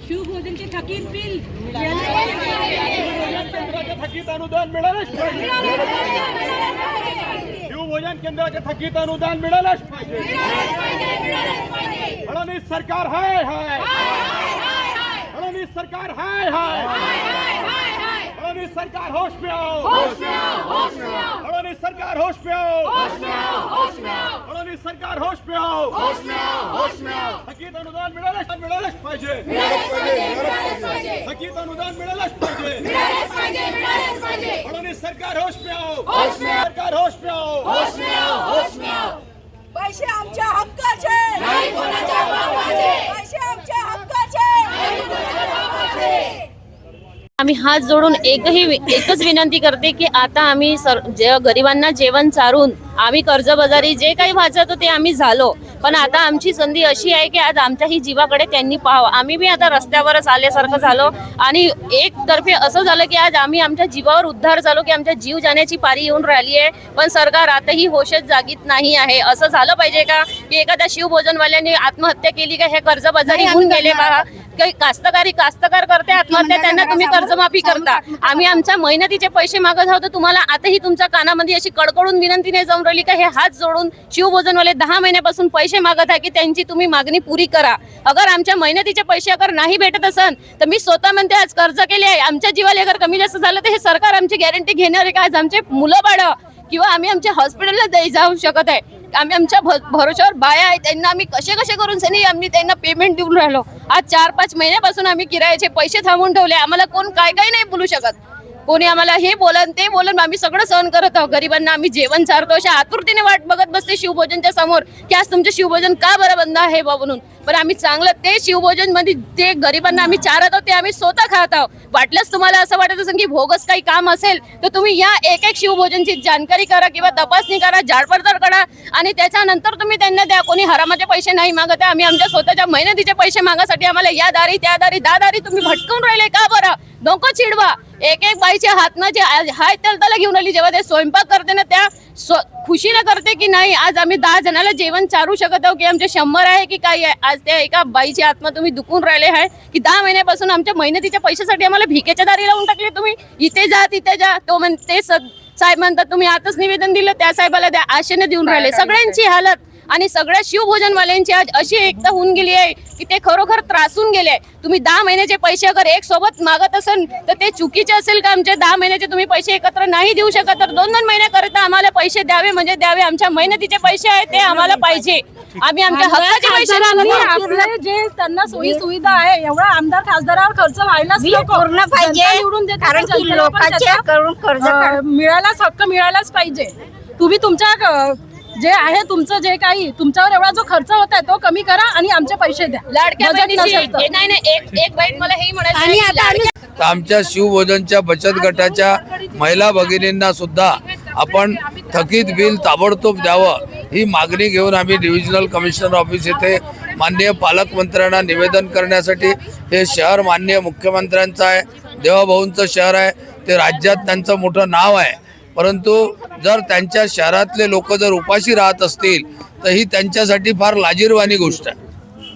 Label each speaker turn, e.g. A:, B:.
A: शिवभोजन के थकीत बिल
B: थकीत अनुदान मिळालंच पाहिजे। शिवभोजन केंद्राचे थकीत अनुदान मिळालंच पाहिजे। फडणवीस सरकार हाय हाय, फडणवीस सरकार हाय हाय, फडणवीस सरकार होश में आओ, फडणवीस सरकार होश में आओ, फडणवीस सरकार होश में आओ। थकीत अनुदान मिळालंच पाहिजे, थकीत अनुदान मिळालंच पाहिजे। फडणवीस सरकार होश में आओ, सरकार होश में आओ।
C: पैसे आमच्या हक्काचे, पैसे आमच्या हक्काचे।
D: आम्ही हात जोडून एकच विनंती करते की आता आम्ही गरिबांना जेवण चारून आम्ही कर्जबाजारी जे काही व्हायचं ते आम्ही झालो, पण आता आमची संधी अशी आहे की आज आमच्याही जीवाकडे त्यांनी पाहावं। आम्ही बी आता रस्त्यावरच आल्यासारखं झालो आणि एकतर्फे असं झालं की आज आम्ही आमच्या जीवावर उद्धार झालो की आमच्या जीव जाण्याची पारी येऊन राहिली आहे, पण सरकार आताही होशच जागीत नाही आहे। असं झालं पाहिजे का की एखाद्या शिवभोजनवाल्याने आत्महत्या केली का, हे कर्जबाजारी होऊन गेले का? काही कास्तकार करते आत्महत्या, त्यांना तुम्ही कर्जमाफी करता। आम्ही आमच्या मेहनतीचे पैसे मागत आहोत, तुम्हाला आताही तुमच्या कानामध्ये अशी कडकडून विनंती नाही जाऊन राहिली का हे हात जोडून शिवभोजनवाले 10 महिन्यापासून पैसे मागत आहे की त्यांची तुम्ही मागणी पुरी करा। अगर आमच्या मेहनतीचे पैसे अगर नाही भेटत असन तर मी स्वतः म्हणते आज कर्ज केले आहे, आमच्या जीवाला अगर कमी जास्त झालं तर हे सरकार आमची गॅरंटी घेणार आहे का आज आमचे मुलं बाळ किंवा आम्ही आमच्या हॉस्पिटलला जाऊ शकत आहे? आम्ही आमच्या भरोश्यावर बाया आहे, त्यांना आम्ही कसे करून सनी आम्ही त्यांना पेमेंट देऊन राहिलो। आज 4-5 महिन्यापासून आम्ही किरायाचे पैसे थांबवून ठेवले, आम्हाला कोण काय नाही बोलू शकत। कोणी आम्हाला हे बोलन ते बोलन, आम्ही सगळं सहन करत आहोत। गरिबांना आम्ही जेवण चारतो, अशा आतुरतेने वाट बघत बसते शिवभोजनच्या समोर की आज तुमचे शिवभोजन का बरं बंद आहे बा म्हणून। पण आम्ही चांगलं ते शिवभोजन मध्ये ते गरिबांना आम्ही चारत आहोत ते आम्ही स्वतः खात आहोत। वाटलंच तुम्हाला असं वाटत असेल की भोगस काही काम असेल तर तुम्ही या एक शिवभोजनची जानकारी करा किंवा तपासणी करा, झाडपडताळ करा आणि त्याच्यानंतर तुम्ही त्यांना द्या। कोणी हरामाचे पैसे नाही मागत आहे, आम्ही आमच्या स्वतःच्या मेहनतीचे पैसे मागासाठी आम्हाला या दारी त्या दारी दादारी तुम्ही भटकून राहिले का बरं? डोकं चिडवा। एक बाईच्या हातनं जे हाय त्याला घेऊन आली, जेव्हा ते स्वयंपाक करते ना त्या खुशीनं करते की नाही आज आम्ही 10 जणांना जेवण चारू शकत आहोत की आमचे 100 आहे की काय आहे। आज त्या एका बाईची आत्मा तुम्ही दुखून राहिले आहे की 10 महिन्यापासून आमच्या मेहनतीच्या पैशासाठी आम्हाला भिकेच्या दारी लावून टाकले तुम्ही। इथे जा तिथे जा, तो म्हणते साहेब म्हणतात तुम्ही आताच निवेदन दिलं त्या साहेबाला द्या, आशेने देऊन राहिले। सगळ्यांची हालत आणि सगळ्या शिवभोजनवाल्यांची आज अशी एकता होऊन गेली आहे की ते खरोखर त्रासून गेले। तुम्ही 10 महिन्याचे पैसे अगर एक सोबत मागत असेल तर ते चुकीचे असेल का? आमचे 10 महिन्याचे तुम्ही पैसे एकत्र नाही देऊ शकत तर 2-2 महिन्याकरता आम्हाला पैसे द्यावे म्हणजे द्यावे। आमच्या मेहनतीचे पैसे आहेत ते आम्हाला पाहिजे, आम्ही आमच्या हक्काचे पैसे
A: आपले जे त्यांना सोयी सुविधा आहे एवढा आमदार खासदारावर खर्च व्हायलाच
C: पूर्ण पाहिजे,
A: निवडून देतात,
C: कारण की लोकांचे करून कर्ज
A: मिळायलाच हक्क मिळायलाच पाहिजे। तुम्ही तुमच्या जे आहे तुमचं जे काही तुमच्यावर एवढा जो खर्च होत आहे तो कमी करा आणि आमचे पैसे द्या।
D: लाडक्या बहिणीची नाही एक बाईट मला हे म्हणायचं,
E: आमच्या शिवभोजनच्या बचत गटाच्या महिला भगिनींना सुद्धा आपण थकीत बिल ताबडतोब द्यावं ही मागणी घेऊन आम्ही डिव्हिजनल कमिशनर ऑफिस येथे माननीय पालकमंत्र्यांना निवेदन करण्यासाठी, हे शहर माननीय मुख्यमंत्र्यांचं आहे, देवाभाऊंचं शहर आहे, ते राज्यात त्यांचं मोठं नाव आहे, परंतु जर त्यांच्या शहरातले लोक जर उपाशी राहत असतील तर ही त्यांच्यासाठी फार लाजिरवाणी गोष्ट आहे।